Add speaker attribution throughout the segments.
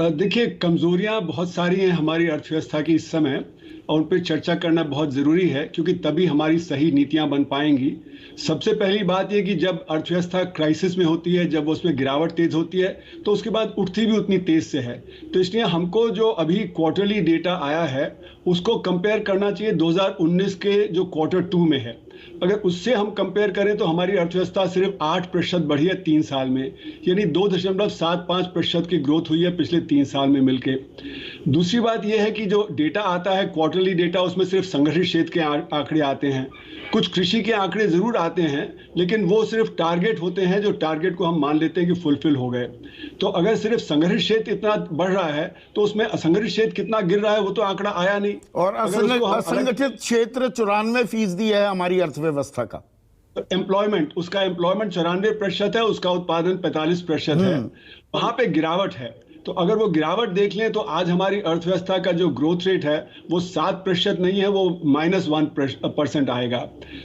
Speaker 1: देखिए, कमज़ोरियाँ बहुत सारी हैं हमारी अर्थव्यवस्था की इस समय और उन पे चर्चा करना बहुत ज़रूरी है क्योंकि तभी हमारी सही नीतियाँ बन पाएँगी। सबसे पहली बात ये कि जब अर्थव्यवस्था क्राइसिस में होती है, जब उसमें गिरावट तेज़ होती है, तो उसके बाद उठती भी उतनी तेज़ से है। तो इसलिए हमको जो अभी क्वार्टरली डेटा आया है, उसको कंपेयर करना चाहिए 2019 के जो क्वार्टर 2 में है। अगर उससे हम कंपेयर करें तो हमारी अर्थव्यवस्था सिर्फ 8% बढ़ी है 3 साल में, यानी 2.75% की ग्रोथ हुई है पिछले 3 साल में मिलके। दूसरी बात यह है कि जो डेटा आता है क्वार्टरली डेटा, उसमें सिर्फ संगठित क्षेत्र के आंकड़े आते हैं। कुछ कृषि के आंकड़े ज़रूर आते हैं, लेकिन वो सिर्फ टारगेट होते हैं, जो टारगेट को हम मान लेते हैं कि फुलफिल हो गए। तो अगर सिर्फ संगठित क्षेत्र इतना बढ़ रहा है, तो उसमें असंगठित क्षेत्र कितना गिर रहा है वो तो आंकड़ा आया नहीं।
Speaker 2: और असंगठित क्षेत्र 94% है हमारी अर्थव्यवस्था का।
Speaker 1: एम्प्लॉयमेंट, उसका एम्प्लॉयमेंट 94% है, उसका उत्पादन 45% है। वहां पे गिरावट है। तो अगर वो गिरावट देख लें तो आज हमारी अर्थव्यवस्था का जो ग्रोथ रेट है वो 7% नहीं है, वो -1% आएगा।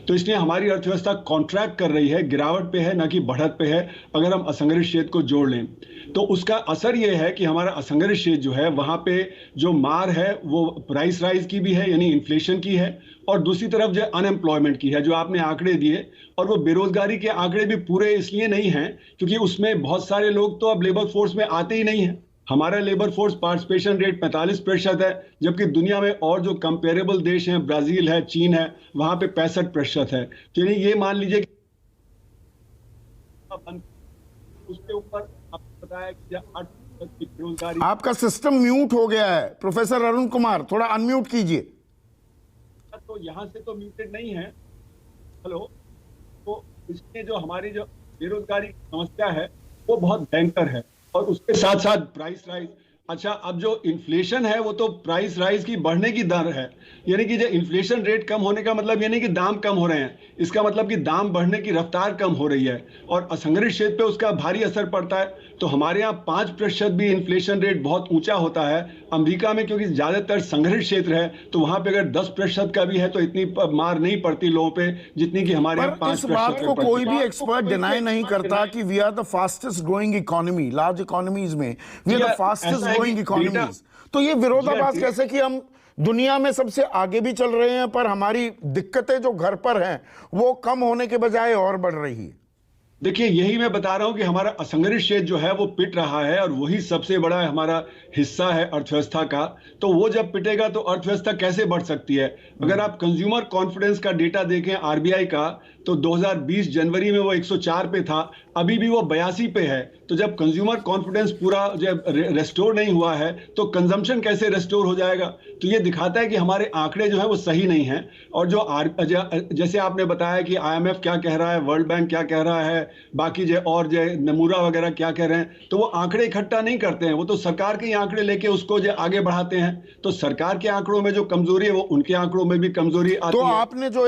Speaker 1: तो इसलिए हमारी अर्थव्यवस्था कॉन्ट्रैक्ट कर रही है, गिरावट पे है, ना कि बढ़त पे है। अगर हम असंगठित क्षेत्र को जोड़ लें तो उसका असर ये है कि हमारा असंगठित क्षेत्र जो है वहां पे जो मार है वो प्राइस राइज की भी है, यानी इन्फ्लेशन की है, और दूसरी तरफ जो अनएम्प्लॉयमेंट की है, जो आपने आंकड़े दिए। और वो बेरोजगारी के आंकड़े भी पूरे इसलिए नहीं हैं क्योंकि उसमें बहुत सारे लोग तो अब लेबर फोर्स में आते ही नहीं हैं। हमारा लेबर फोर्स पार्टिसिपेशन रेट 45% है, जबकि दुनिया में और जो कंपेरेबल देश हैं, ब्राजील है, चीन है, वहां पे 65% है। तो यानी ये मान लीजिए कि उसके ऊपर आपको बताया कि 8% की बेरोजगारी।
Speaker 2: आपका सिस्टम म्यूट हो गया है प्रोफेसर अरुण कुमार, थोड़ा अनम्यूट कीजिए।
Speaker 1: तो यहाँ से तो म्यूटेड नहीं है। हेलो। तो इसमें जो हमारी जो बेरोजगारी की समस्या है वो बहुत भयंकर है, और उसके साथ साथ प्राइस राइज। अच्छा, अब जो इन्फ्लेशन है वो तो प्राइस राइज की बढ़ने की दर है, यानी कि जो इन्फ्लेशन रेट कम होने का मतलब ये नहीं कि दाम कम हो रहे हैं, इसका मतलब कि दाम बढ़ने की रफ्तार कम हो रही है, और असंगठित क्षेत्र पे उसका भारी असर पड़ता है। तो हमारे यहाँ 5% भी इन्फ्लेशन रेट बहुत ऊंचा होता है। अमेरिका में क्योंकि ज्यादातर संगठित क्षेत्र है, तो वहां पे अगर 10% का भी है तो इतनी मार नहीं पड़ती लोगों पे जितनी कि हमारे यहाँ 5%।
Speaker 2: इस बात को कोई भी एक्सपर्ट डिनाई नहीं करता कि we are the fastest growing economy, large economies में we are the fastest growing economies. तो ये विरोधाभास कैसे कि हम दुनिया में सबसे आगे भी चल रहे हैं पर हमारी दिक्कतें जो घर पर हैं वो कम होने के बजाय और बढ़ रही है।
Speaker 1: देखिए, यही मैं बता रहा हूं कि हमारा असंगठित क्षेत्र जो है वो पिट रहा है, और वही सबसे बड़ा हमारा हिस्सा है अर्थव्यवस्था का। तो वो जब पिटेगा तो अर्थव्यवस्था कैसे बढ़ सकती है? अगर आप कंज्यूमर कॉन्फिडेंस का डेटा देखें आरबीआई का, तो 2020 जनवरी में वो 104 पे था, अभी भी वो 82 पे है। तो जब कंज्यूमर कॉन्फिडेंस पूरा जब रेस्टोर नहीं हुआ है तो कंजम्पशन कैसे रेस्टोर हो जाएगा? तो ये दिखाता है कि हमारे आंकड़े जो है वो सही नहीं है। और जो जैसे आपने बताया कि आईएमएफ क्या कह रहा है, वर्ल्ड बैंक क्या कह रहा है, बाकी जो और जो नमूरा वगैरह क्या कह रहे हैं, तो वो आंकड़े इकट्ठा नहीं करते हैं, वो तो सरकार के आंकड़े लेके उसको जो आगे बढ़ाते हैं। तो सरकार के आंकड़ों में जो कमजोरी है वो उनके आंकड़ों में भी कमजोरी आती है।
Speaker 2: तो आपने जो